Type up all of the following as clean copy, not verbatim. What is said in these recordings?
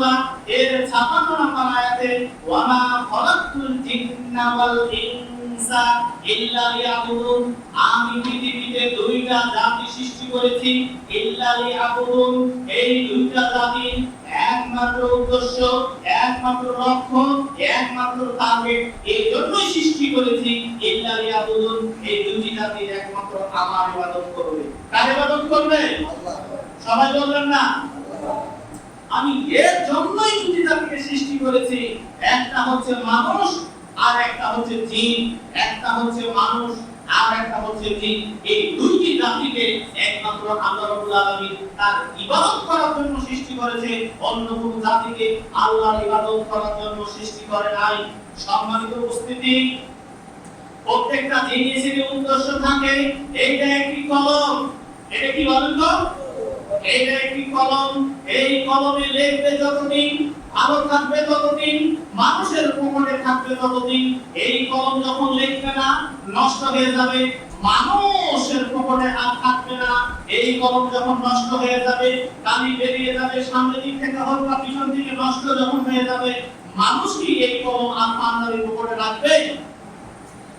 সূরা এর 56 নম্বর আয়াতে ওয়া মা খালাকতুল জিন্না ওয়াল ইনসা ইল্লা লিয়াবুদুন, আমি পৃথিবীতে দুইটা জাতি সৃষ্টি করেছি, ইল্লা লিয়াবুদুন, এই দুইটা জাতি একমাত্র উদ্দেশ্য, একমাত্র লক্ষ্য, একমাত্র টার্গেট, এই জন্যই সৃষ্টি করেছি, ইল্লা লিয়াবুদুন, এই দুই জাতি একমাত্র আমার ইবাদত করবে। কার ইবাদত করবে? আল্লাহ। সবাই বলবেন না? আমি এর জন্যই দুই জাতিকে সৃষ্টি করেছি, একটা হচ্ছে মানুষ আর একটা হচ্ছে জিন, একটা হচ্ছে মানুষ আর একটা হচ্ছে জিন। এই দুইটি জাতিকে একমাত্র আল্লাহ রাব্বুল আলামিন তার ইবাদত করার জন্য সৃষ্টি করেছে, অন্য কোন জাতিকে আল্লাহর ইবাদত করার জন্য সৃষ্টি করে নাই। সম্মানিত উপস্থিতি, প্রত্যেকটা জিনিসের উদ্দেশ্য থাকে। এইটা একটি কলম, এটা কি বলেন তো? এইটা একটি কলম, এই কলমে লিখবে যতদিন, ভালো থাকবে ততদিন, মানুষের পকেটে থাকবে ততদিন। এই কলম যখন লিখবে না, নষ্ট হয়ে যাবে, মানুষের পকেটে আর থাকবে না। এই কলম যখন নষ্ট হয়ে যাবে, কালি বেরিয়ে যাবে, সামনে দিক থেকে হোক বা পিছন দিকে নষ্ট যখন হয়ে যাবে, মানুষ কি এই কলম আর পাঞ্জাবির পকেটে রাখবে?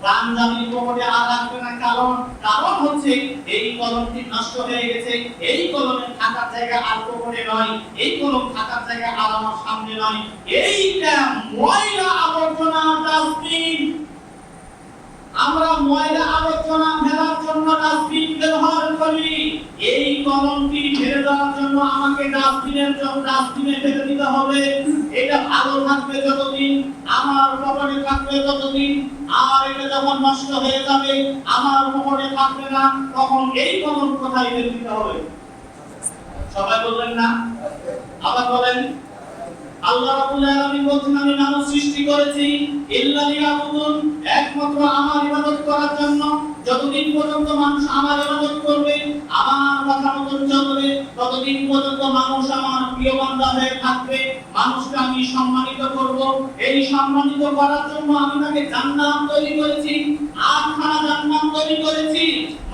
পাঞ্জাবির পকেটে আর রাখবে না। কারণ হচ্ছে এই কলমটি নষ্ট হয়ে গেছে, এই কলমের থাকার জায়গা আর পকেটে নয়, এই কলম থাকার জায়গা আর আমার সামনে নয়। এইটা ময়লা আবর্জনা ডাস্টবিন। আমরা ময়লা আবর্জনা ফেলার জন্য ডাস্টবিন ব্যবহার করি। এই কলমটি ফেলে দেওয়ার জন্য আমাকে ডাস্টবিনে ফেলে দিতে হবে। এটা ভালো থাকবে যতদিন, আমার পকেটে থাকবে ততদিন, আর এটা যখন নষ্ট হয়ে যাবে, আমার পকেটে থাকবে না, তখন এই কলম কোথায় ফেলে দিতে হবে? সবাই বলবেন না? আবার বলেন। আল্লাহ রাব্বুল আলামিন বলেন, আমি মানুষ সৃষ্টি করেছি ইল্লা লিয়াবুদুন, একমাত্র আমার ইবাদত করার জন্য। যতদিন পর্যন্ত মানুষ আমার ইবাদত করবে, আমার কথা মতো চলবে, ততদিন পর্যন্ত মানুষ আমার প্রিয় বান্দা হয়ে থাকবে, মানুষকে আমি সম্মানিত করব। এই সম্মানিত করার জন্য আমি তাকে জান্নাত তৈরি করেছি, 8খানা জান্নাত তৈরি করেছি।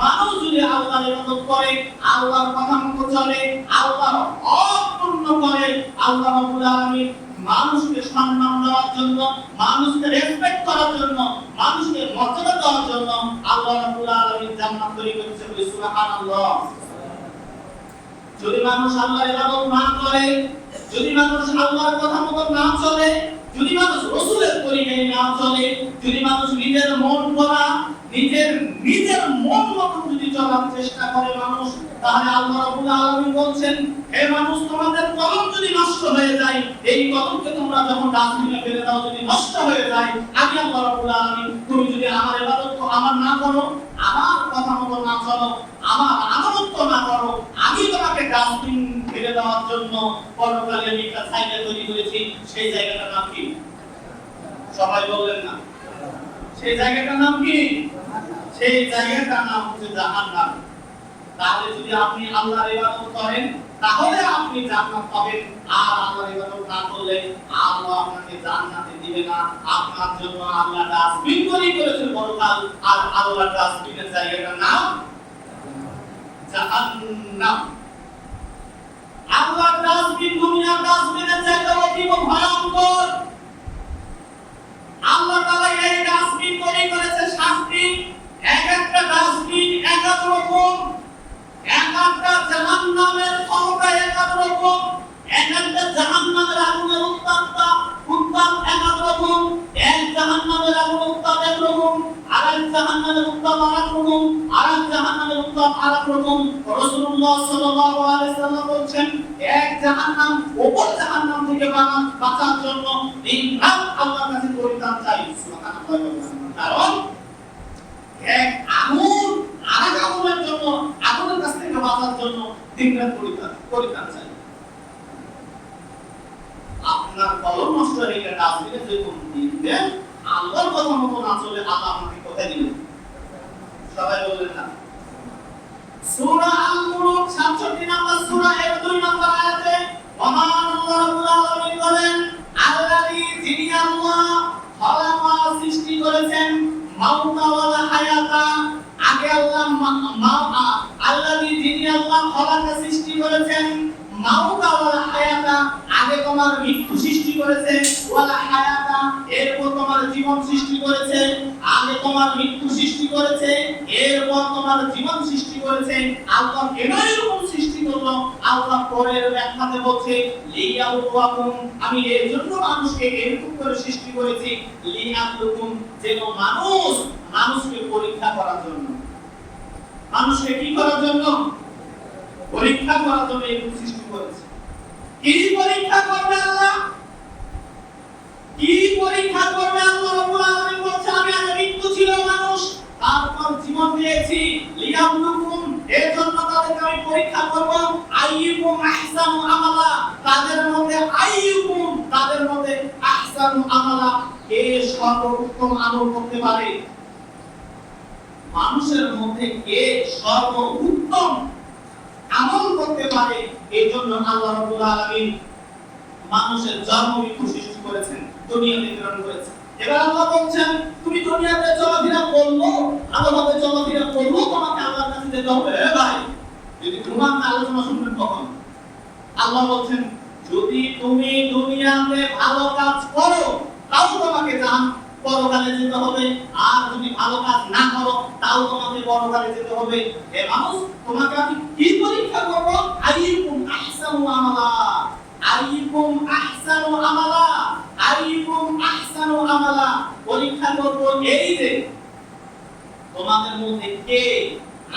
মানুষ যদি আল্লাহর ইবাদত করে, আল্লাহর কথা মতো চলে, আল্লাহর হক পূর্ণ করে, আল্লাহ রাব্বুল আলামিন মানুষকে সম্মান দেওয়ার জন্য, মানুষকে রেসপেক্ট করার জন্য, মানুষকে মর্যাদা দেওয়ার জন্য আল্লাহ রাব্বুল আলামিন জান্নাত তৈরি করেছে। সুবহানাল্লাহ। যদি মানুষ আল্লাহর ইবাদত না করে, যদি মানুষ আল্লাহর কথা মতো না চলে, যদি মানুষ রাসূলের তরিকায় না চলে, যদি মানুষ নিজের মন গড়া, নিজের মন মতো যদি চলার চেষ্টা করে মানুষ, তাহলে আল্লাহ রাব্বুল আলামিন বলছেন, হে মানুষ, তোমাদের কলম যদি নষ্ট হয়ে যায়, এই কলমকে তোমরা যখন ডাস্টবিনে ফেলে দাও, যদি নষ্ট হয়ে যায়, আমি আল্লাহ রাব্বুল আলামিন, তুমি যদি আমার ইবাদত আমার না করো, আমার কথা মতো না চলো, আমার আনুগত্য না করো, আমি তোমাকে ডাস্টবিন ফেলে দেওয়ার জন্য পরকালে আমি একটা জায়গা তৈরি করেছি। সেই জায়গাটার নাম কি? সবাই বলবেন না? সেই জায়গাটার নাম কি? সেই জায়গাটার নাম হচ্ছে জাহান্নাম। তাহলে যদি আপনি আল্লাহর ইবাদত করেন, তাহলে আপনি জান্নাত পাবেন, আর আল্লাহর ইবাদত না করলে আল্লাহ আপনাকে জান্নাতে দিবে না। আপনার জন্য আল্লাহ ডাস্টবিন তৈরি করেছেন পরকাল, আর আল্লাহর ডাস্টবিনের জায়গাটার নাম জাহান্নাম। আল্লাহর ডাস্টবিন দুনিয়ার ডাস্টবিনের চাইতে অতি ভয়ঙ্কর। আল্লাহ তাআলা এই ডাস্টবিন তৈরি করেছে শাস্তি, এক একটা ডাস্টবিন এক এক রকম, এক একটা জাহান্নামের ক্ষমতা এক এক রকম, এক একটা জাহান্নামের আগুনের উত্তাপ এক এক রকম, এক জাহান্নামের আগুনের উত্তাপ এক রকম, আরেক জাহান্নামের উত্তাপ আরেক রকম, আরেক জাহান্নামের উত্তাপ আরেক রকম। রাসূলুল্লাহ সাল্লাল্লাহু আলাইহি সাল্লাম বলেন, এক জাহান্নাম অপর জাহান্নাম থেকে বাঁচার জন্য দিন-রাত আল্লাহর কাছে পরিত্রাণ চাই। সুবহানাল্লাহ। কারণ এক আগুন আরেক আগুনের জন্য, আগুনের কাছ থেকে বাঁচার জন্য দিন-রাত পরিত্রাণ চাই। আপনার কলম নষ্ট হয়ে গেলে ডাস্টবিনে যে কোন দিবেন, আল্লাহর কথা মতো না চলে আল্লাহ আপনাকে কোথায় দিবেন? সবাই বলবেন না? সূরা আল-মুলক 67 নম্বর সূরা এর 2 নম্বর আয়াতে মহান আল্লাহ রাব্বুল আলামিন বলেন, আল্লাযী যিনি আল্লাহ খালাকা সৃষ্টি করেছেন মাউতা ওয়াল হায়াতা। আগে আল্লাহ আল্লাযী যিনি আল্লাহ খালাকা সৃষ্টি করেছেন মাউতা ওয়ালা হায়াতা, আগে তোমার মৃত্যু সৃষ্টি করেছে, ওয়ালা হায়াতা এরপর তোমার জীবন সৃষ্টি করেছে, আগে তোমার মৃত্যু সৃষ্টি করেছে, এরপর তোমার জীবন সৃষ্টি করেছে। আল্লাহ কেন এরকম সৃষ্টি করলো? আল্লাহ পরের ব্যাখ্যাতে বলছে লিয়াবলুয়াকুম, আমি এর জন্য মানুষকে এরকম করে সৃষ্টি করেছি, লিয়াবলুকুম, যেন মানুষকে পরীক্ষা করার জন্য। মানুষকে কি করার জন্য? পরীক্ষা করার জন্য এরকম সৃষ্টি করেছে। কি পরীক্ষা করবে আল্লাহ? কি পরীক্ষা করবে আল্লাহ রাব্বুল আলামিন বলছে আমি আগে মৃত্যু ছিল মানুষ, তারপর জীবন দিয়েছি, লিয়াবলুকুম, এর জন্য তাদেরকে আমি পরীক্ষা করব, আইয়ুকুম আহসানু আমালা, তাদের মধ্যে আহসানু আমালা, কে সর্বোত্তম আমল করতে পারে। মানুষের মধ্যে কে সর্বোত্তম আমল করতে পারে, এই জন্য আল্লাহ রাব্বুল আলামিন মানুষের জন্ম মৃত্যু সৃষ্টি করেছেন, দুনিয়াতে প্রেরণ করেছেন। এবার আল্লাহ বলছেন তুমি দুনিয়াতে চলাফেরা করলো, আল্লাহভাবে চলাফেরা করলো, তোমাকে আল্লাহর কাছে যেতে হবে। ভাই, যদি তোমার আলোচনা শুনবেন কখন? আল্লাহ বলছেন যদি তুমি দুনিয়াতে ভালো কাজ করো তাও তোমাকে পরকালে যেতে হবে, আর যদি ভালো কাজ না করো তাও তোমাকে পরকালে যেতে হবে। হে মানুষ, তোমাকে আমি কি পরীক্ষা করব? আইয়ুকুম আহসানু আমালা, আইয়ুকুম আহসানু আমালা, আইয়ুকুম আহসানু আমালা, পরীক্ষা করব এই যে তোমাদের মধ্যে কে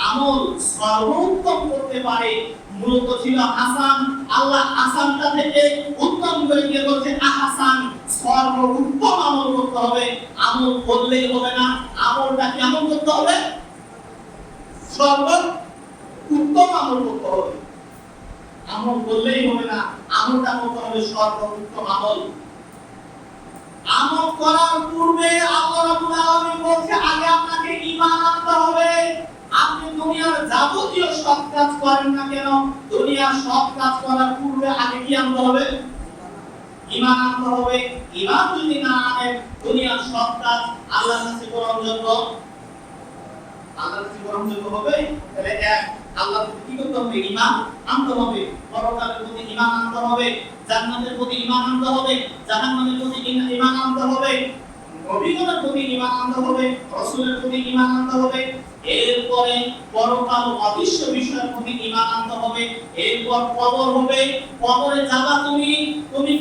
আমল সর্বোত্তম করতে পারে। মূলত ছিল হাসান, আল্লাহ হাসানটা থেকে উত্তম করে দিয়ে বলছে আহসান, সর্বোত্তম আমল করতে হবে। আমল করলেই হবে না, আমলটা কেমন করতে হবে? সর্বোত্তম আমল করতে হবে। আমল করলেই হবে না, আমলটা করতে হবে সর্বোত্তম আমল। আমল করার পূর্বে আল্লাহ রাব্বুল আলামিন বলছে আগে আপনাকে ঈমান আনতে হবে। আপনি দুনিয়ার যাবতীয় সব কাজ করেন না কেন, দুনিয়ার সব কাজ করার পূর্বে আগে কি আনতে হবে? ঈমান আনতে হবে। ঈমান যদি না আনেন, দুনিয়ার সব কাজ আল্লাহর কাছে গ্রহণযোগ্য হবে? তাহলে এক, আল্লাহর প্রতি কি করতে হবে? ঈমান আনতে হবে। পরকালের প্রতি ঈমান আনতে হবে, জান্নাতের প্রতি ঈমান আনতে হবে, জাহান্নামের প্রতি ঈমান আনতে হবে, নবীগণের প্রতি ঈমান আনতে হবে, রাসূলের প্রতি ঈমান আনতে হবে। এরপরে পরকাল অদৃশ্য বিষয়ের প্রতি ঈমান আনতে হবে। এরপর কবর হবে, কবরে যাবা তুমি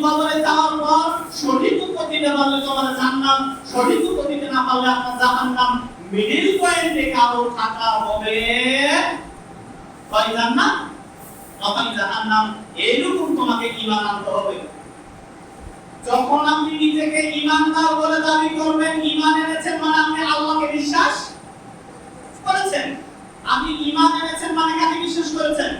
কবরে যাওয়ার পর সঠিক উত্তর দিতে পারলে তোমার জান্নাত, সঠিক উত্তর দিতে না পারলে আপনার জাহান্নাম। মিডল পয়েন্টে কারো থাকা হবে হয় জান্নাত নয় জাহান্নাম। এইরকম তোমাকে ঈমান আনতে হবে। যখন আপনি নিজেকে ঈমানদার বলে দাবি করবেন, ঈমান এনেছেন মানে আপনি আল্লাহকে বিশ্বাস করেছেন। আপনি ঈমান এনেছেন মানে কাকে বিশ্বাস করেছেন?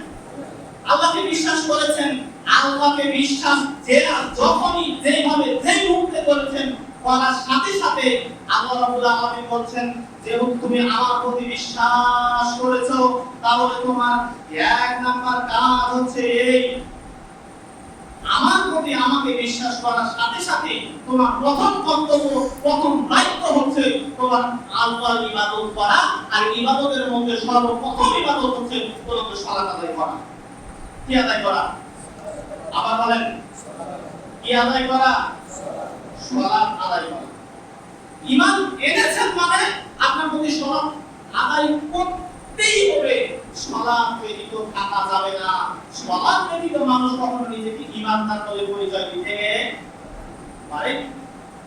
আল্লাহকে বিশ্বাস করেছেন। আল্লাহকে বিশ্বাস যে যখনই যেভাবে যেই মুহূর্তে করেছেন, করার সাথে সাথে আল্লাহ রাব্বুল আলামিন বলছেন যেহেতু তুমি আমার প্রতি বিশ্বাস করেছো, তাহলে তোমার এক নাম্বার কাজ হচ্ছে এই, আমার প্রতি আমাকে বিশ্বাস করার সাথে সাথে তোমার প্রথম কর্তব্য, প্রথম দায়িত্ব হচ্ছে তোমার আল্লাহর ইবাদত করা। আর ইবাদতের মধ্যে সর্বপ্রথম ইবাদত হচ্ছে তোমাকে সালাত আদায় করা। কি আদায় করা? আবার বলেন, কি আদায় করা? সালাত আদায় করা। ঈমান এনেছেন মানে আপনার প্রতি সালাত আদায় করতেই হবে। সালাত ব্যতীত থাকা যাবে না। সালাত ব্যতীত মানুষ কখনো নিজেকে ঈমানদার বলে পরিচয় দিতে পারে?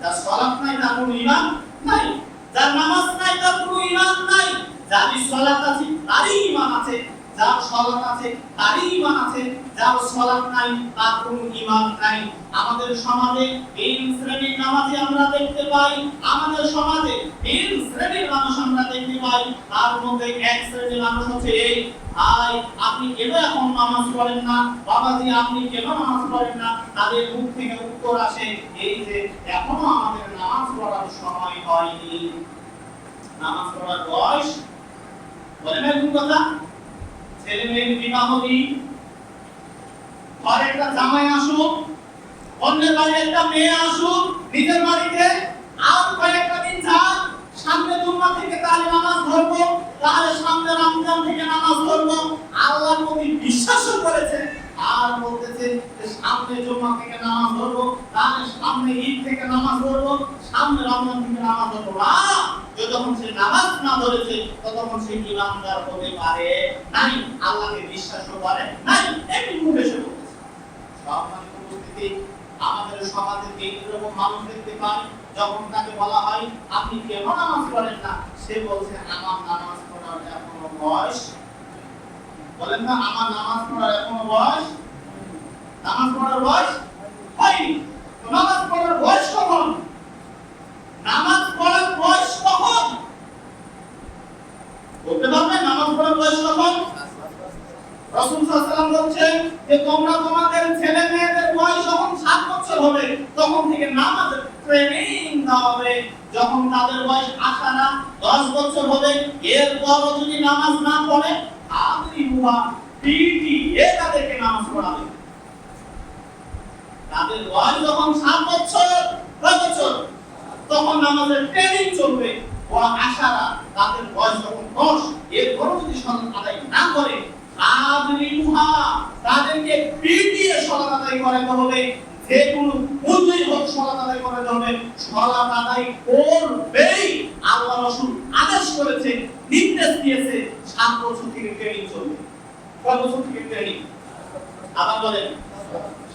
যার সালাত নাই তার কোনো ঈমান নাই, যার নামাজ নাই তার কোনো ঈমান নাই, যার সালাত আছে তারই ঈমান আছে, যার সালাত আছে তারই ঈমান আছে, যার সালাত নাই তার কোনো ঈমান নাই। আমাদের সমাজে তিন শ্রেণীর নামাজি আমরা দেখতে পাই, আমাদের সমাজে তিন শ্রেণীর মানুষ আমরা দেখতে পাই। তার মধ্যে এক শ্রেণীর মানুষ হচ্ছে এই, ভাই আপনি কেন এখন নামাজ পড়েন না, বাবাজি আপনি কেন নামাজ পড়েন না? তাদের মুখ থেকে উত্তর আসে এই যে এখনো আমাদের নামাজ পড়ার সময় হয়নি। নামাজ পড়ার বয়স বলেন কোন কথা? ছেলে মেয়ের বিবাহ দিন, ঘরে একটা জামাই আসুক, অন্যের বাড়িতে একটা মেয়ে আসুক, নিজের বাড়িতে আর কয়েকটা দিন যাক, সামনে জুম্মা থেকে তাহলে নামাজ ধরবো, তাহলে সামনে রমজান থেকে নামাজ ধরবো। আল্লাহর প্রতি বিশ্বাসও করেছে, আর বলতেছে যে সামনে জুমা থেকে নামাজ পড়বো, তাহলে সামনে ঈদ থেকে নামাজ পড়বো, সামনে রমজান থেকে নামাজ পড়বো না। যতক্ষণ সে নামাজ না ধরেছে ততক্ষণ সে ইমানদার হতে পারে নাই, আল্লাহকে বিশ্বাসও করে নাই, এমনি মুখে সে বলতেছে। সম্মানিত উপস্থিতি, আমাদের সমাজে এইরকম মানুষ দেখতে পাই, যখন তাকে বলা হয় আপনি কেন নামাজ পড়েন না, সে বলছে আমার নামাজ পড়ার এখনো বয়স, বলেন না আমার নামাজ পড়ার এখনো বয়স, নামাজ পড়ার বয়স হয়নি। নামাজ পড়ার বয়স কখন? নামাজ পড়ার বয়স কখন বলতে পারবেন? নামাজ পড়ার বয়স কখন? রাসূল সাল্লাল্লাহু আলাইহি ওয়াসাল্লাম বলেছেন যে তোমরা তোমাদের ছেলে মেয়েদের বয়স যখন 7 বছর হবে তখন থেকে নামাজের ট্রেনিং দেওয়া হবে। যখন তাদের বয়স 10 বছর হবে, এরপরও যদি নামাজ না পড়ে আদরিবুহা, পিটিয়ে তাদেরকে নামাজ পড়াবে। তাদের বয়স যখন 7 বছর, কয় বছর, তখন নামাজের ট্রেনিং চলবে। ও আশারা তাদের বয়স যখন 10, এরপরও যদি সালাত আদায় না করে আদরিবুহা, তাদেরকে পিটিয়ে সালাত আদায় করাতে হবে। যে কোনো মূল্যেই হোক সালাত আদায় করাতে হবে, সালাত আদায় করবেই। আল্লাহ রাসূল আদেশ করেছে, নির্দেশ দিয়েছে, 7 বছর থেকে ট্রেনিং চলবে। কয় বছর থেকে ট্রেনিং? আবার বলেন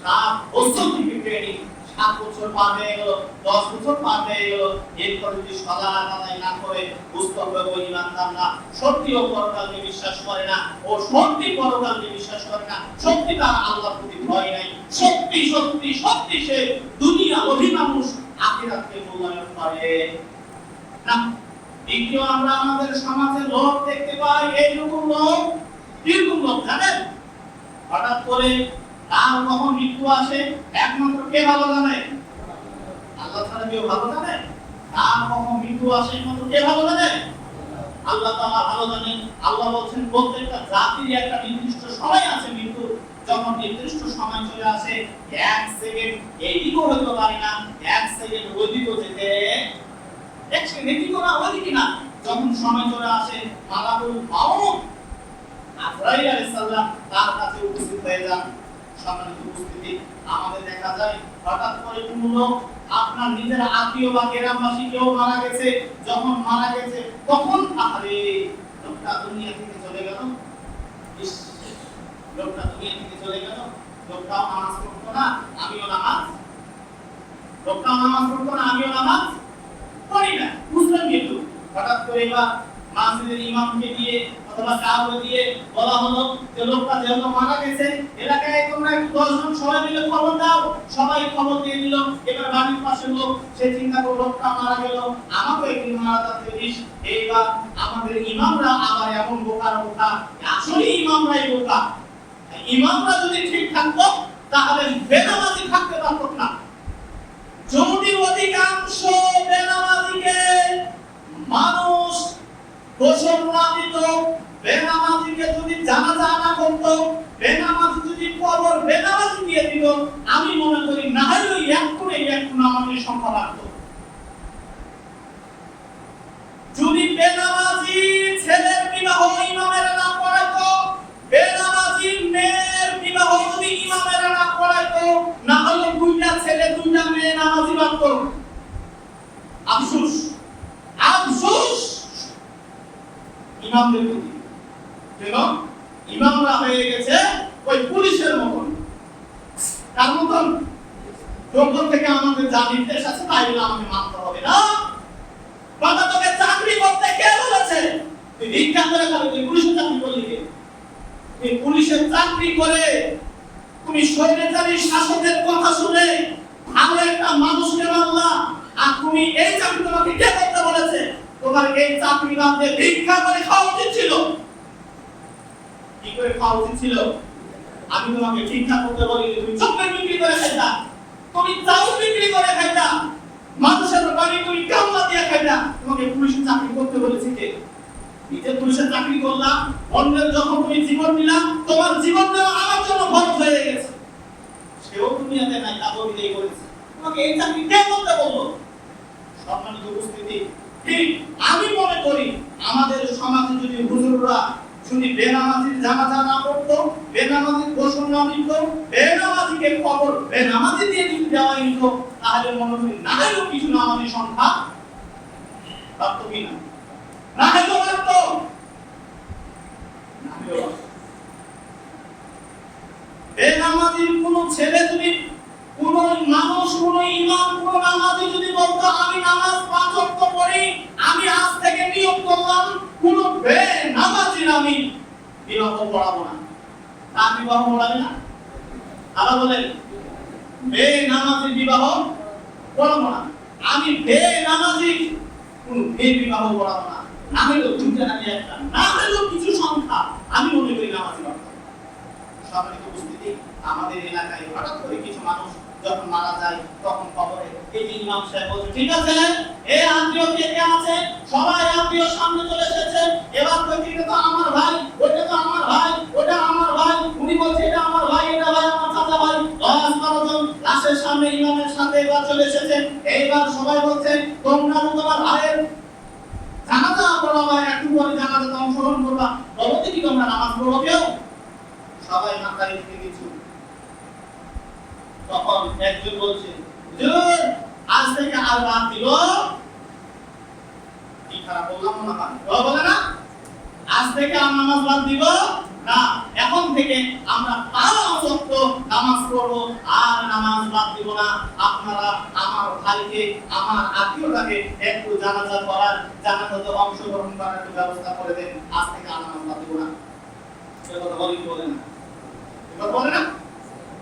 7 বছর থেকে ট্রেনিং। 7 বছর পার হয়ে গেল, 10 বছর পার হয়ে গেল, এরপর যদি সালাত আদায় না করে বুঝতে হবে ওই ইমানদার না, সত্যি ও পরকালকে বিশ্বাস করে না, ও সত্যি পরকালকে বিশ্বাস করে না, সত্যি তার আল্লাহর প্রতি ভয় নাই, সত্যি সত্যি সত্যি সে দুনিয়া অভিমানুষ, আখিরাতকে মূল্যায়ন করে না। দ্বিতীয়, আমরা আমাদের সমাজে লোক দেখতে পাই, এইরকম লোক, কিরকম লোক জানেন? হঠাৎ করে তার কখন মৃত্যু আসে একমাত্র কে ভালো জানে? আল্লাহ ছাড়া কেউ ভালো জানে? তার কখন মৃত্যু আসে একমাত্র কে ভালো জানে? আল্লাহ তাআলা ভালো জানেন। আল্লাহ বলেন প্রত্যেকটা জাতির একটা নির্দিষ্ট সময় আছে মৃত্যু। যখন নির্দিষ্ট সময় চলে আসে, 1 সেকেন্ড এদিকও হতে পারে না, 1 সেকেন্ড ওদিকও যেতে, 1 সেকেন্ড এদিকও না ওদিকে না, যখন সময় চলে আসে মালাকুল মাউত আজরাইল আলাইহিস সালাম তার কাছে উপস্থিত হয়ে যান। সম্মানিত উপস্থিতি, আমাদের দেখা যায় হঠাৎ করে কোনো লোক আপনার নিজের আত্মীয় বা গ্রামবাসী কেউ মারা গেছে, যখন মারা গেছে তখন আরে লোকটা দুনিয়া থেকে চলে গেল, লোকটা দুনিয়া থেকে চলে গেল, লোকটাও নামাজ পড়তো না আমিও নামাজ, লোকটাও নামাজ পড়তো না আমিও নামাজ পড়ি না, বুঝলেন? কিন্তু হঠাৎ করে এবার মসজিদের ইমামকে দিয়ে অথবা কাউকে দিয়ে বলা হলো যে লোকটা যেহেতু মারা গেছে, এলাকায় তোমরা একটু 10 জন সবাই মিলে খবর দাও। সবাই খবর দিয়ে দিল। এবার বাড়ির পাশের লোক সে চিন্তা করে লোকটা মারা গেল, আমাকে একদিন মারা যাচ্ছে, এইবার আমাদের ইমামরা আবার এমন বোকার বোকা, আসলে ইমামরাই বোকা। ইমামরা যদি ঠিক থাকতো তাহলে বেনামাজি থাকতে পারতো না। যদি অধিকাংশ বেনামাজিকে মানুষ গোসল না দিত, বেনামাজিকে যদি জানাজা না করত, বেনামাজি যদি কবর বেনামাজি দিয়ে দিত, আমি মনে করি না হলেও একটু নামাজের সংখ্যা বাড়তো। যদি বেনামাজি ছেলের বিবাহ ইমামেরা না পড়াইতো, বেনামাজি মেয়ের বিবাহ যদি ইমামেরা না পড়াইতো, না হলে 2টা ছেলে 2টা মেয়ে নামাজি বাড়তো। আফসোস, আফসোস ইমামদের প্রতি। কেন? ইমামরা হয়ে গেছে ওই পুলিশের মতন। তার মতন যখন থেকে আমাদের যা নির্দেশ আছে তাই আমাকে মানতে হবে না। বাবা তোকে চাকরি করতে কে বলেছে? তুই ভিক্ষা করে খাবি, তুই পুলিশের চাকরি করলি কে? তুই পুলিশের চাকরি করে তুমি স্বৈরাচারী শাসকের কথা শুনে ভালো একটা মানুষকে মারলা, আর তুমি এই চাকরি তোমাকে কে করতে বলেছে? তোমার এই চাকরি বাদ দিয়ে ভিক্ষা করে খাওয়া উচিত ছিল। কি করে খাওয়া উচিত ছিল? আমি তোমাকে ভিক্ষা করতে বলি, তুমি চকলেট বিক্রি করে খাইতা, তুমি চাউল বিক্রি করে খাইতা, মানুষের বাড়ি তুমি কামলা দিয়ে খাইতা। তোমাকে পুলিশের চাকরি করতে বলেছি কে? নিজে পুলিশের চাকরি করলাম, অন্যের যখন তুমি জীবন দিলাম, তোমার জীবন দেওয়া আমার জন্য খরচ হয়ে গেছে। সেও দুনিয়াতে নাই, তাও বিদায় করেছে। তোমাকে এই চাকরি কে করতে বললো? সম্মানিত উপস্থিতি, ঠিক আমি মনে করি আমাদের সমাজে যদি হুজুররা যদি বেনামাজির জানাজা না পড়তো, বেনামাজি গোসল না নিত, বেনামাজিকে খবর বেনামাজি দিয়ে দিতে দেওয়া নিত, তাহলে মনে হয় না হলেও কিছু নামাজি সংখ্যা থাকতো কিনা, না হলেও থাকতো, না হলেও বেনামাজির কোন ছেলে যদি, কোন মানুষ, কোন ইমাম, কোন নামাজি যদি বলতো আমি নামাজ 5 ওয়াক্ত পড়ি, আমি আজ থেকে নিয়ম করলাম কোন বেনামাজির আমি বিবাহ পড়াবো না, তার বিবাহ পড়াবে না? আবার বলেন বেনামাজির বিবাহ পড়াবো না, আমি বেনামাজির কোন বিবাহ পড়াবো না, না হলেও দুইটা নাকি একটা, না হলেও কিছু সংখ্যা আমি মনে করি নামাজি বাড়াবো। সম্মানিত উপস্থিতি, আমাদের এলাকায় হঠাৎ করে কিছু মানুষ যখন মারা যায় তখন কবরে এই যে ইমাম সাহেব বলছে ঠিক আছে এই আত্মীয় কে কে আছে সবাই আত্মীয় সামনে চলে এসেছে, এবার কই এটা তো আমার ভাই, ওটা তো আমার ভাই, ওটা আমার ভাই, উনি বলছে এটা আমার ভাই, এটা ভাই আমার চাচা ভাই, 10-12 জন লাশের সামনে ইমামের সাথে এবার চলে এসেছে। এইবার সবাই বলছে তোমরা তো তোমার ভাইয়ের জানাজা পড়াবা, একটু পরে জানাজাতে অংশগ্রহণ করবা, বলো দেখি তোমরা নামাজ পড়ো কেউ? সবাই মাথায় রেখে কিছু। তখন একজন বলছে হুজুর আজ থেকে আর বাদ দিল, কি খারাপ বললাম না? বলে না আজ থেকে আর নামাজ বাদ দিব না, এখন থেকে আমরা 5 ওয়াক্ত নামাজ পড়ব, আর নামাজ বাদ দিব না। আপনারা আমার ভাইকে, আমার আত্মীয়টাকে একটু জানাজা করার, জানাজাতে অংশগ্রহণ করার একটু ব্যবস্থা করে দেন, আজ থেকে আর নামাজ বাদ দিব না। এই কথা বলে না, বলে না,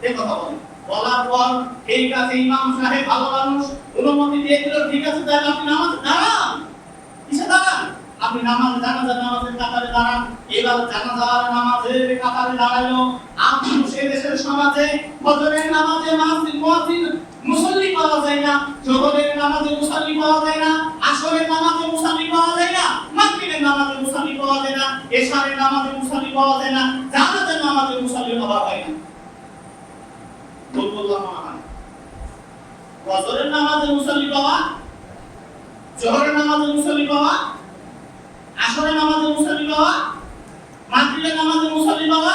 এই কথা বলে। বলার পর এই কাছে ইমাম সাহেব ভালো মানুষ অনুমতি দিয়ে দিল, ঠিক আছে তাহলে আপনি নামাজ দাঁড়ান। কিসে দাঁড়ান? আপনি নামাজ, জানাজার নামাজের কাতারে দাঁড়ান। এবার জানাজার নামাজের কাতারে দাঁড়ালো। আপনি সে দেশের সমাজে ফজরের নামাজে মুয়াজ্জিন মুসল্লি পাওয়া যায় না, জোহরের নামাজে মুসল্লি পাওয়া যায় না, আসরের নামাজে মুসল্লি পাওয়া যায় না, মাগরিবের নামাজে মুসল্লি পাওয়া যায় না, এশারের নামাজে মুসল্লি পাওয়া যায় না, জানাজার নামাজে মুসল্লি পাওয়া যায় না। বললাম না ফজরের নামাজে মুসল্লি পাওয়া, জোহরের নামাজে মুসল্লি পাওয়া, আসরের নামাজে মুসল্লি পাওয়া, মাগরিবের নামাজে মুসল্লি পাওয়া,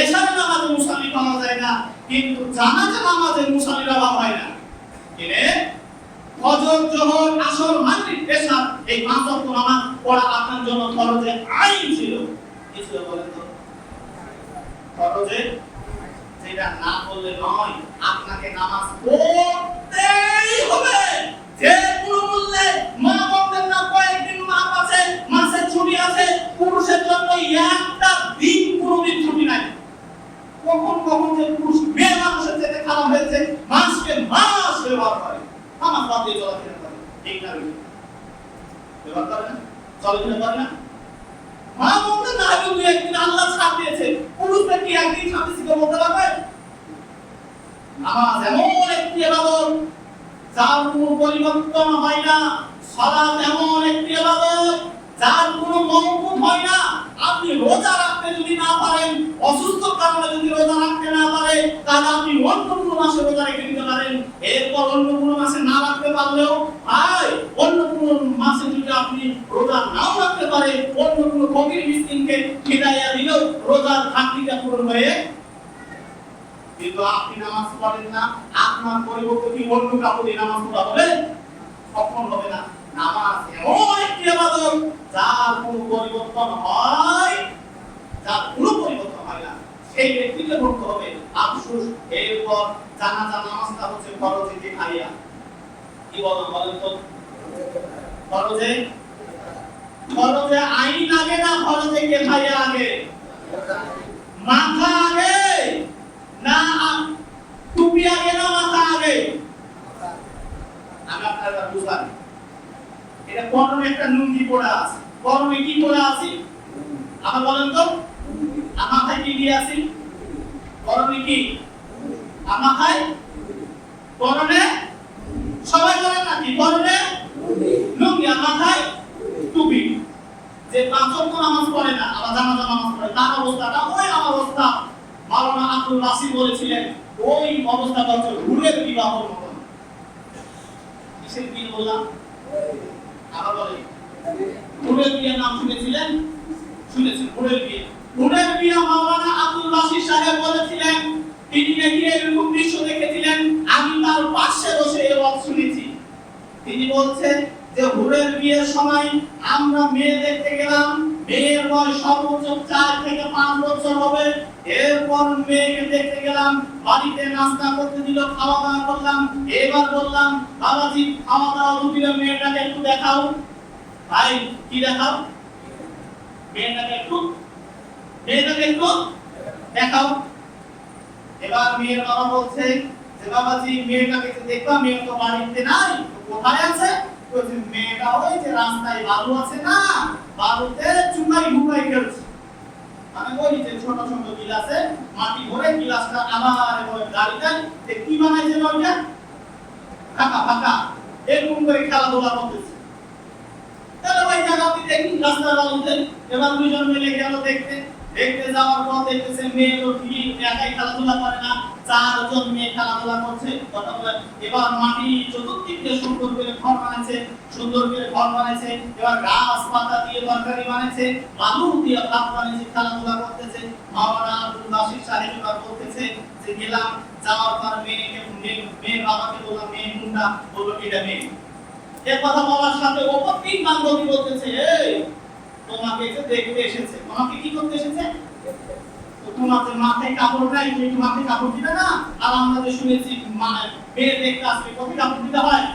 এশারের নামাজে মুসল্লি পাওয়া যায় না, কিন্তু জানাজা নামাজে মুসল্লির অভাব হয় না। কিনে ফজর, জোহর, আসর, মাগরিব, এশা এই 5 ওয়াক্ত নামাজ পড়া আপনার জন্য ফরজে আইন ছিল। কি ছিল বলেন তো? ফরজে, যেটা না বললে নয়, আপনাকে নামাজ পড়তেই হবে যে কোনো মূল্যে। মা বলতেন না কয়েকদিন মাস আছে, মাসের ছুটি আছে, পুরুষের জন্য একটা দিন কোনোদিন ছুটি নাই। কখন কখন যে পুরুষ মেয়ে মানুষের যেতে খারাপ হয়েছে, মাসকে মাস ব্যবহার করে, নামাজ বাদ দিয়ে চলাফেরা করে, ঠিক না? ব্যবহার করে না, চলাফেরা করে না। মা বলতেন না হয়তো 2 একদিন আল্লাহ ছাড় দিয়েছে, পুরুষরা কি একদিন ছাড় দিয়েছে বলতে পারবে? নামাজ এমন একটি ইবাদত যার কোনো পরিবর্তন হয় না, সালাত এমন একটি ইবাদত যার কোনো মওকুফ হয় না। আপনি রোজা রাখতে যদি না পারেন, অসুস্থ কারণে যদি রোজা রাখতে না পারেন, তাহলে আপনি অন্য কোনো মাসে রোজা রেখে দিতে পারেন। এরপর অন্য কোনো মাসে না রাখতে পারলেও ভাই, অন্য কোনো মাসে যদি আপনি রোজা নাও রাখতে পারেন, অন্য কোনো ফকির মিসকিনকে খিলাইয়া দিলেও রোজার ঘাটতিটা পূরণ হয়ে। কিন্তু আপনি নামাজ পড়েন না, আপনার পরিবর্তে কি অন্য কাউকে নামাজ পড়া হবে? কখন হবে না। নামাজ এমন একটি ইবাদত যার কোনো পরিবর্তন হয়, যার কোনো পরিবর্তন হয় না, সেই ব্যক্তিকে পড়তে হবে। আফসোস, এরপর জানাজা নামাজটা হচ্ছে ফরজে কিফাইয়া। কি বলেন তো? ফরজে, ফরজে আইন আগে না ফরজে কিফাইয়া আগে? মাথা আগে না টুপি আগে না মাথা আগে? আমি আপনারা বুঝলাম। এটা পরনে একটা লুঙ্গি পরা আছে, পরনে কি পরা আছে? আবার বলেন তো, মাথায় কি দিয়ে আছে? পরনে কি? মাথায় পরনে, সবাই বলেন নাকি? পরনে লুঙ্গি, মাথায় টুপি। যে 5 ওয়াক্ত নামাজ পড়ে না, আবার জানাজা নামাজ পড়ে, তার অবস্থাটা ওই আমার অবস্থা। মাওলানা আব্দুল রাশিদ বলেছিলেন ওই অবস্থাটা হচ্ছে হুরের বিবাহর মতো। কিসের বিয়ে বললাম? আবার বলে হুরের বিয়ের নাম শুনেছিলেন? শুনেছেন, হুরের বিয়ে। হুরের মিয়া মাওলানা আব্দুল বাসির সাহেব বলেছিলেন, তিনি নাকি এরকম দৃশ্য দেখেছিলেন, আমি তার পাশে বসে এই ওয়াজ শুনেছি। তিনি বলছেন যে হুরের বিয়ের সময় আমরা মেয়ে দেখতে গেলাম, মেয়ের বয়স সর্বোচ্চ 4 থেকে 5 বছর হবে। এরপর মেয়েকে দেখতে গেলাম, বাড়িতে নাস্তা করতে দিল, খাওয়া দাওয়া করলাম। এবার বললাম, বাবাজি খাওয়া দাওয়া রুটিনে মেয়েটাকে একটু দেখাও। ভাই কি দেখাও? মেয়েটাকে একটু দেখাও। এবার মেয়ের বাবা বলছে যে বাবাজি মেয়েটাকে দেখবা, মেয়ে তো বাড়িতে নাই, কোথায় আছে? বলছে মেয়েটা ওই যে রাস্তায় বালু আছে না, বালুতে চুমাই ঢুকাই খেলছে। মানে ওই যে ছোট ছোট গিলাসে মাটি ভরে গিলাসটা আবার ওই গাড়িতে কি বানাইছে ওইটা ফাঁকা ফাঁকা এরকম করে খেলাধুলা করতেছে। তাহলে ওই জায়গাতে দেখি রাস্তার বালুতে। এবার দুইজন মিলে গেল দেখতে যাওয়ার পর দেখতেছে মেয়ে তো ঠিক একাই খেলাধুলা করে না, 4 জন মেয়ে খেলাধুলা করছে। এবার মাটি চতুর্দিকে সুন্দর করে ঘর বানাইছে, এবার গাছ পাতা দিয়ে তরকারি বানাইছে, বালু দিয়ে ভাত বানাইছে, খেলাধুলা করতেছে। মাওলানা আব্দুল বাসির সাহেব এবার বলতেছে যে গেলাম, যাওয়ার পর মেয়ের বাবাকে বললাম মেয়ে কোনটা? বললো এটা মেয়ে। এই কথা বলার সাথে অপর 3 বান্ধবী বলতেছে, এই তোমাকে যে দেখতে এসেছে, তোমাকে কি করতে এসেছে? তোমাদের মাথায় কাপড় নাই, একটু মাথায় কাপড় দিবে না? আর আমরা যে শুনেছি মেয়ে দেখতে আসলে কত কাপড় দিতে হয়।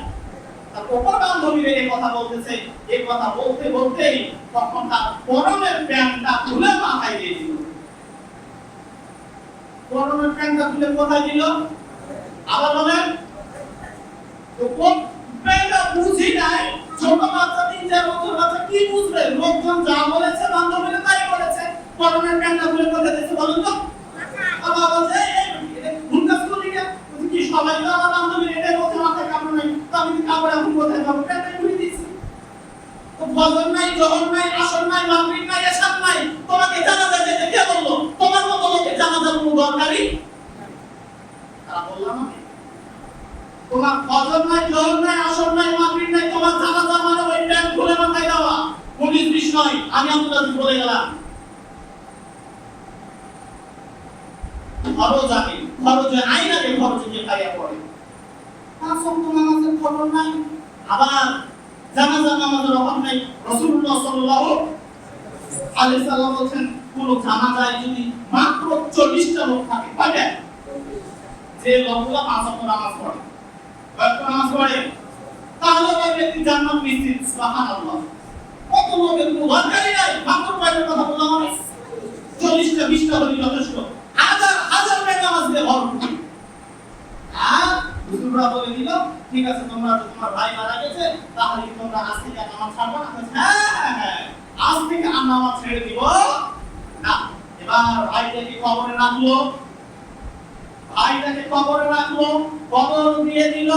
তার অপর বান্ধবী এই কথা বলতেছে। এই কথা বলতে বলতেই তখন তার পরনের প্যান্টটা খুলে মাথায় দিয়ে দিল। পরনের প্যান্টটা খুলে কোথায় দিল? আবার বলেন তো কোন প্যান্টটা বুঝি নাই। ছোট বাচ্চা 3-4 বছর বাচ্চা কি বুঝবে? লোকজন যা বলেছে বান্ধবীরা তাই বলেছে। পরনের প্যান্টটা খুলে কোথায় দিয়েছে বলুন তো? আবার বলছে এই ভুলকাজ করলি কেন? কি সবাই তো আমার বান্ধবীর এটাই বলছে মাথায় কাপড় নাই, তো আমি কি কাপড় এখন কোথায় পাবো? প্যান্টটা খুলে দিয়েছি। তো ফজর নাই, জোহর নাই, আসর নাই, মাগরিব নাই, এশা নাই, তোমাকে জানাজা যেতে কে বললো? তোমার মতো লোকের জানাজার কোনো দরকারই তারা বললাম আমি। তোমার ফজর নাই, জোহর নাই, আসর নাই, মাগরিব নাই, তোমার জানাজা মানে ওই প্যান্ট খুলে মাথায় দেওয়া। 19-20 নয়, আমি আপনাদের বলে গেলাম। খরচে আইনাকে খরচে যে খাইয়া পড়ে। 5 ওয়াক্ত নামাজের খবর নাই, আবার জানাজা নামাজের অভাব নাই। রাসূলুল্লাহ সাল্লাল্লাহু আলাইহি সাল্লাম বলেন, কোন জানাজায় যদি মাত্র 40টা লোক থাকে, কয়টা? যে লোকগুলো 5 ওয়াক্ত নামাজ পড়ে, কয়টা নামাজ পড়ে, তাহলে ওই ব্যক্তি জান্নাত নিশ্চিত। সুবহানাল্লাহ। কত লোকের কোনো দরকারই নাই, মাত্র কয়টার কথা বললাম আমি? 40টা 20টা হলেই যথেষ্ট। হাজার নামাজ দিয়ে ভরপুর। আর হুজুররা বলে দিল, ঠিক আছে তোমরা তোমার ভাই মারা গেছে, তাহলে কি তোমরা আজ থেকে নামাজ ছাড়বে না? হ্যাঁ, আজ থেকে আর নামাজ ছেড়ে দিব না। এবার ভাইটাকে কবরে রাখলো, কবর দিয়ে দিল,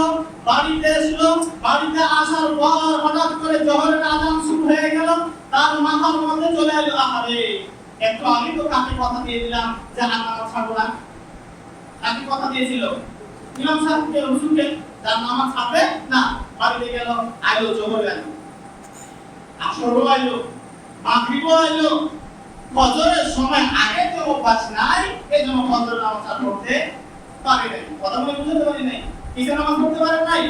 বাড়িতে আসলো। বাড়িতে আসার পর হঠাৎ করে জোহরের আযান শুরু হয়ে গেল। তার মাথার মধ্যে চলে এলো, আহারে একটু আগে তো কাকে কথা দিয়ে দিলাম যে আর নামাজ ছাড়বো না। কাকে কথা দিয়েছিল? ইমাম সাহেবকে, হুজুরকে, যার নামাজ ছাড়বে না। বাড়িতে গেল, আইলো জোহর আইলো, আসরও আইলো, মাগরিবও আইলো। ফজরের সময় আগে তো অভ্যাস নাই, এইজন্য ফজরের নামাজ পড়তে পারে নাই। কথা বলে বুঝতে পারি নাই। কিসের নামাজ পড়তে পারে নাই?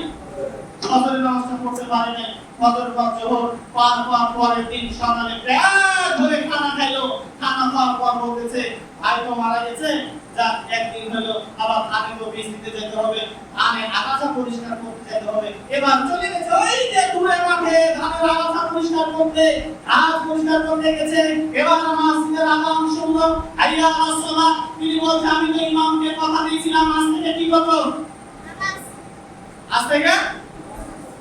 ফজরের নামাজটা পড়তে পারে নাই। ফজর বা জোহর পার হওয়ার পরের দিন সকালে পেট ভরে খানা খাইলো। খানা খাওয়ার পর বলতেছে, ভাই তো মারা গেছে, যা একদিন হলো, আবার ধানে তো বীজ দিতে যেতে হবে, ধানে আগাছা পরিষ্কার করতে যেতে হবে। এবার চলে গেছে ওই যে দূরের মাঠে ধানের আগাছা পরিষ্কার করতে, ঘাস পরিষ্কার করতে গেছে। এবার নামাজের আযান শুনলো, হাইয়া আলাস সালাত। তিনি বলছে, আমি তো ইমামকে কথা দিয়েছিলাম আজ থেকে কি করব? আজ থেকে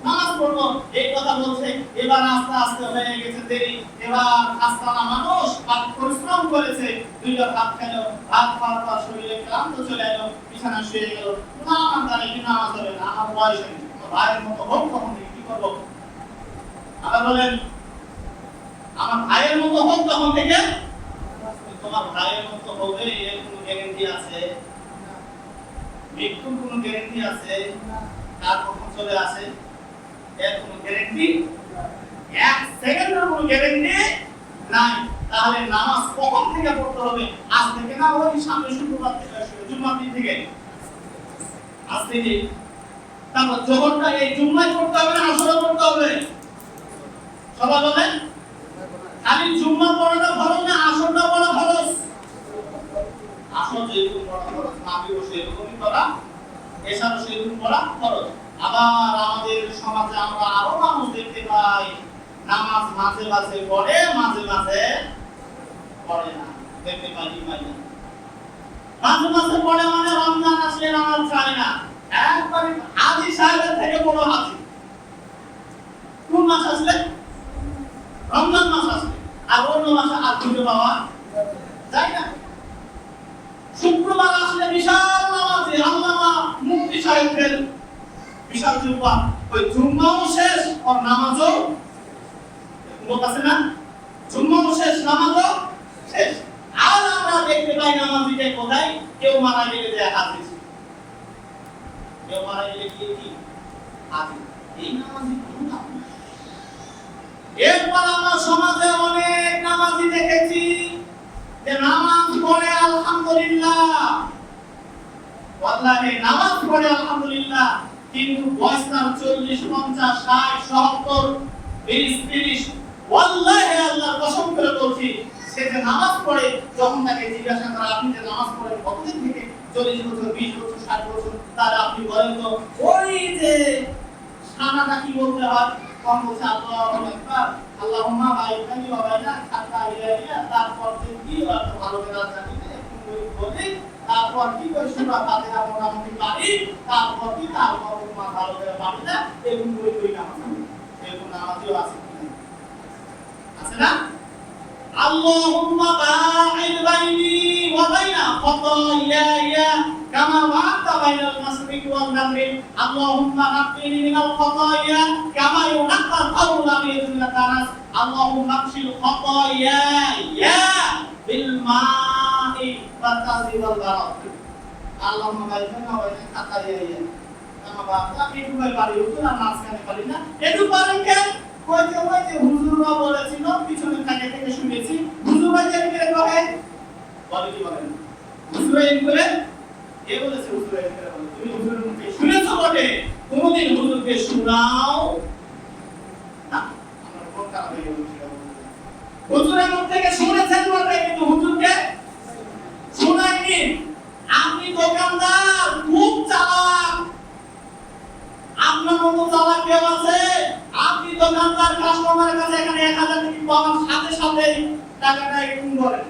নামাজ পড়বো, এই কথা বলছে। এবার আস্তে আস্তে হয়ে গেছে দেরি। এবার আস্তানা মানুষ পরিশ্রম করেছে, 2টা ভাত খেলো, ভাত খাওয়ার পর শরীরে ক্লান্ত চলে এলো, বিছানা শুয়ে গেল। না আমার দ্বারা কি নামাজ হবে না, আমার বয়স হয়নি, ভাইয়ের মতো হোক, তখন কি করবো? আবার বলেন, আমার ভাইয়ের মতো হোক তখন থেকে। তোমার ভাইয়ের মতো হবে এর কোনো গ্যারান্টি আছে? মৃত্যুর কোনো গ্যারান্টি আছে? কার কখন চলে আসে এর কোনো গ্যারান্টি? 1 সেকেন্ডের কোনো গ্যারান্টি নাই। তাহলে নামাজ কখন থেকে পড়তে হবে? আজ থেকে না, ওই সামনে শুক্রবার থেকে, জুম্মার দিন থেকে, আজ থেকে। তারপর জোহরটা এই জুম্মায় পড়তে হবে না আসরে পড়তে হবে? সবাই বলেন, খালি জুম্মা পড়াটা ফরজ না আসরটা পড়া ফরজ? আসর যেরকম পড়া ফরজ, মাগরিব সেরকমই পড়া, এশারও সেরকম পড়া ফরজ। আবার আমাদের সমাজে আমরা আরো মানুষ দেখতে পাই নামাজ মাঝে মাঝে পড়ে, মাঝে মাঝে পড়ে না। দেখতে পাই না, মাঝে মাঝে পড়ে মানে রমজান আসলে নামাজ ছাড়ে না, একবারে হাজী সাহেবের থেকে বড় হাজী। কোন মাস আসলে? রমজান মাস আসলে। আর অন্য মাসে আর খুঁজে পাওয়া যায় না। শুক্রবার আসলে বিশাল নামাজে আল্লামা মুফতি সাহেবের বিশাল জুম্মা, ওই জুম্মাও শেষ আর নামাজও আছে না, জুম্মাও শেষ নামাজও শেষ। আর আমরা দেখতে পাই নামাজীদের কোথায়? কেউ মারা গেলে যায় হাদিস, কেউ মারা গেলে কি হাদিস। এই নামাজী কোন নাম? এরপর আমরা সমাজে অনেক নামাজী দেখেছি যে নামাজ পড়ে আলহামদুলিল্লাহ, ওয়াল্লাহি নামাজ পড়ে আলহামদুলিল্লাহ, কিন্তু বয়স তার 40, 50, 60, 70, 20, 30, ওয়াল্লাহি আল্লাহর কসম করে বলছি, সে যে নামাজ পড়ে, যখন তাকে জিজ্ঞাসা করা আপনি যে নামাজ পড়েন কতদিন থেকে, 40 বছর, 20 বছর, 60 বছর, তাহলে আপনি বলেন তো ওই যে সানাটা কি বলতে হয়? কম বলছে আল্লাহু আকবার, আল্লাহুম্মা বাইকানি ওয়া বাইনা হাত্তা ইলাইয়া, তারপর কি ভালো করে জানি না বলি, তারপর কি করে সূরা ফাতিহা মোটামুটি পারি, তারপর কি তারপর ভালো করে পারি না, এরকম করে নামাজ। এরকম নামাজও আছে আছে না? আল্লাহুম্মা বা'id বাইনি ওয়া বাইনা খাতায়ায়া কামা বা'adta বাইনাল মাশরিকি ওয়াল মাগরিব, আল্লাহুম্মা নাক্কিনি মিনাল খাতায়া কামা ইউনাক্কা আল-কাউলু মিনাল দানাস, আল্লাহুম্মা আকশিল খাতায়ায়া বিল মা'i ওয়াত তাযি ওয়াল বারাক, আল্লাহুম্মা বা'id বাইনা ওয়া বাইনা খাতায়ায়া কামা বা'adta। আপনি দুবার পারি, উত্তর আর মাঝখানে পারি না, একটু পারেন কেন? ওই যে হুজুররা বলেছিল, পিছনে থেকে শুনেছি, হুজুর ভাই যে করে কহে বলে কি বলেন, হুজুর এই করে কে বলেছে? হুজুর এই করে বলে, তুমি হুজুরের মুখে শুনেছো বটে, কোনদিন হুজুরকে শোনাও না। আমরা কোন কারণে হুজুরের মুখ থেকে শুনেছেন বটে, কিন্তু হুজুরকে শোনায়নি। আপনি দোকানদার, খুব চালাক, আপনার মতো চালাক কেউ আছে? আপনি দোকানদার, কাস্টমারের কাছে এখানে 1000 টাকা পাওয়ার সাথে সাথে টাকাটা এরকম করেন।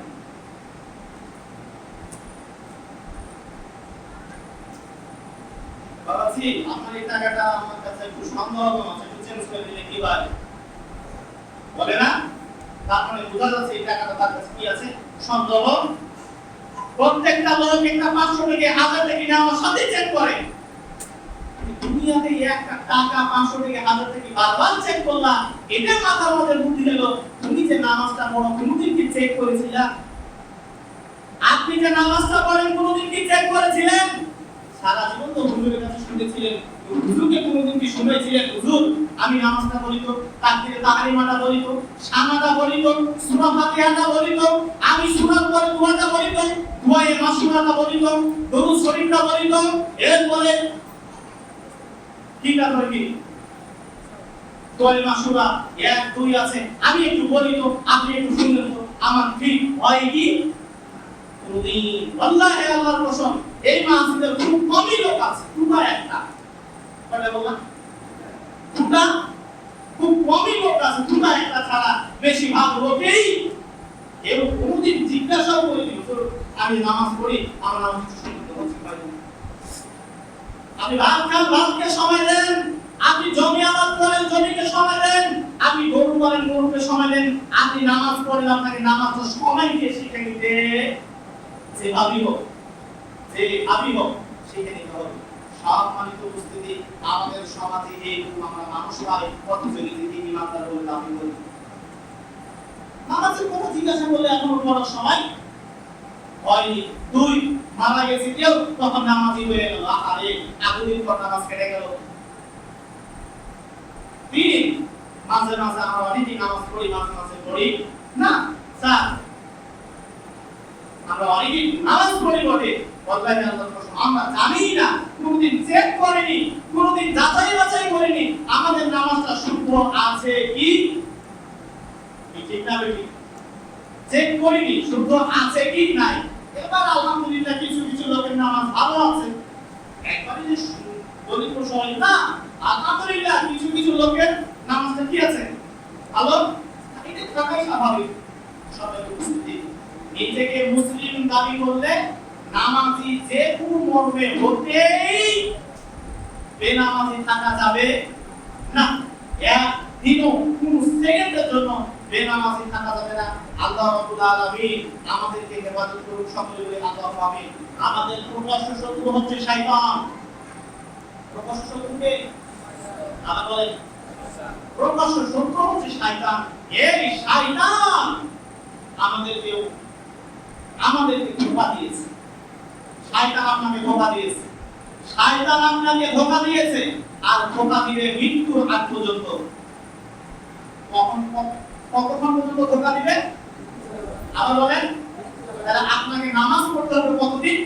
বাবাজি, আপনার এই টাকাটা আমার কাছে একটু সন্দেহ আছে, একটু চেঞ্জ করে দিলে কি হয়? বলে না? তার মানে বোঝা যাচ্ছে এই টাকাটা তার কাছে কি আছে? সন্দেহ। প্রত্যেকটা লোক একটা 500 টাকা 1000 টাকা নেওয়ার সাথে চেক করে। দুনিয়াতে একটা টাকা 500 টাকা 1000 টাকা বারবার চেক করলা, এটা মাথার মধ্যে বুদ্ধি হলো, তুমি যে নামাজটা পড়ো কোনদিন কি চেক করেছিলা? আপনি যে নামাজটা পড়েন কোনদিন কি চেক করেছিলেন? সারা জীবন তো হুজুরের কাছে শুনেছিলেন, হুজুরকে কোনদিন কি শুনেছিলেন হুজুর আমি নামাজটা পড়ি তো, তাকবীরে তাহরিমাটা পড়ি তো, সানাটা পড়ি তো, সূরা ফাতিহাটা পড়ি তো, আমি সূরার পরে দোয়াটা পড়ি তো, দোয়ায়ে মাসুরাটা পড়ি তো, দরুদ শরীফটা পড়ি তো, এরপরে কি কারণে কি দোয়ায়ে মাসুরা 1 2 আছে, আমি একটু বলি তো, আপনি একটু শুনলেন তো, আমার ঠিক হয় কি? কোনদিন আল্লাহে আল্লাহর কসম, এই মাহফিলে খুব কমই লোক আছে, দুটো একটা বলে বললাম, দুটো খুব কমই লোক আছে, দুটো একটা ছাড়া বেশিরভাগ লোকেই কেউ কোনদিন জিজ্ঞাসাও করেনি আমি নামাজ পড়ি, আমার নামাজ শুনতে হচ্ছে পারি। আপনি ভাতকে সময় দেন, আপনি জমি আবাদ করেন, জমিকে সময় দেন, আপনি গরু করেন, গরুকে সময় দেন, আপনি নামাজ পড়েন, আপনাকে নামাজের সময় দিয়ে শিখে নিতে যে ভাবিব শিখে নিতে হবে। সম্মানিত উপস্থিতি, আমাদের সমাজে এইরকম আমরা মানুষ পাই অথচ নিজেকে ইমানদার বলে দাবি করি। নামাজের কথা জিজ্ঞাসা করলে এখনো পড়ার সময় হয়নি, 2 মারা গেছে কেউ, তখন নামাজই হয়ে গেল, আরে এতদিন পর নামাজ কেটে গেল। 3 মাঝে মাঝে আমরা অনেকেই নামাজ পড়ি, মাঝে মাঝে পড়ি না, স্যার আমরা অনেকেই নামাজ পড়ি বলে বদলাই আল্লাহর কসম আমরা জানি না, কোনদিন চেক করিনি, কোনদিন যাচাই বাছাই করিনি আমাদের নামাজটা শুদ্ধ আছে কি ঠিক না বেশি চেক করিনি শুদ্ধ আছে কি নাই। এবার আলহামদুলিল্লাহ কিছু কিছু লোকের নামাজ ভালো আছে, একবারে যে দরিদ্র সবাই না, আলহামদুলিল্লাহ কিছু কিছু লোকের নামাজটা কি আছে ভালো, এটা থাকাই স্বাভাবিক। সবাই উপস্থিতি নিজেকে মুসলিম দাবি করলে নামাজি যে কোনো মর্মে হতেই বেনামাজি থাকা যাবে না, একদিনও কোন সেকেন্ডের জন্য বেনামাজি থাকা যাবে না। আল্লাহ রাব্বুল আলামিন আমাদেরকে হেফাজত করুন, সকলে বলে আল্লাহু আমিন। আমাদের প্রকাশ্য শত্রু হচ্ছে শয়তান। প্রকাশ্য শত্রুকে আল্লাহ বলেন প্রকাশ্য শত্রু হচ্ছে শয়তান। এই শয়তান আমাদেরকে ধোঁকা দিয়েছে, শয়তান আপনাকে ধোঁকা দিয়েছে, শয়তান আপনাকে ধোঁকা দিয়েছে আর ধোঁকা দিবে মৃত্যুর আগ পর্যন্ত। কতক্ষণ পর্যন্ত ধোঁকা দিবে আবার বলেন? তাহলে আপনাকে নামাজ পড়তে হবে কতদিন?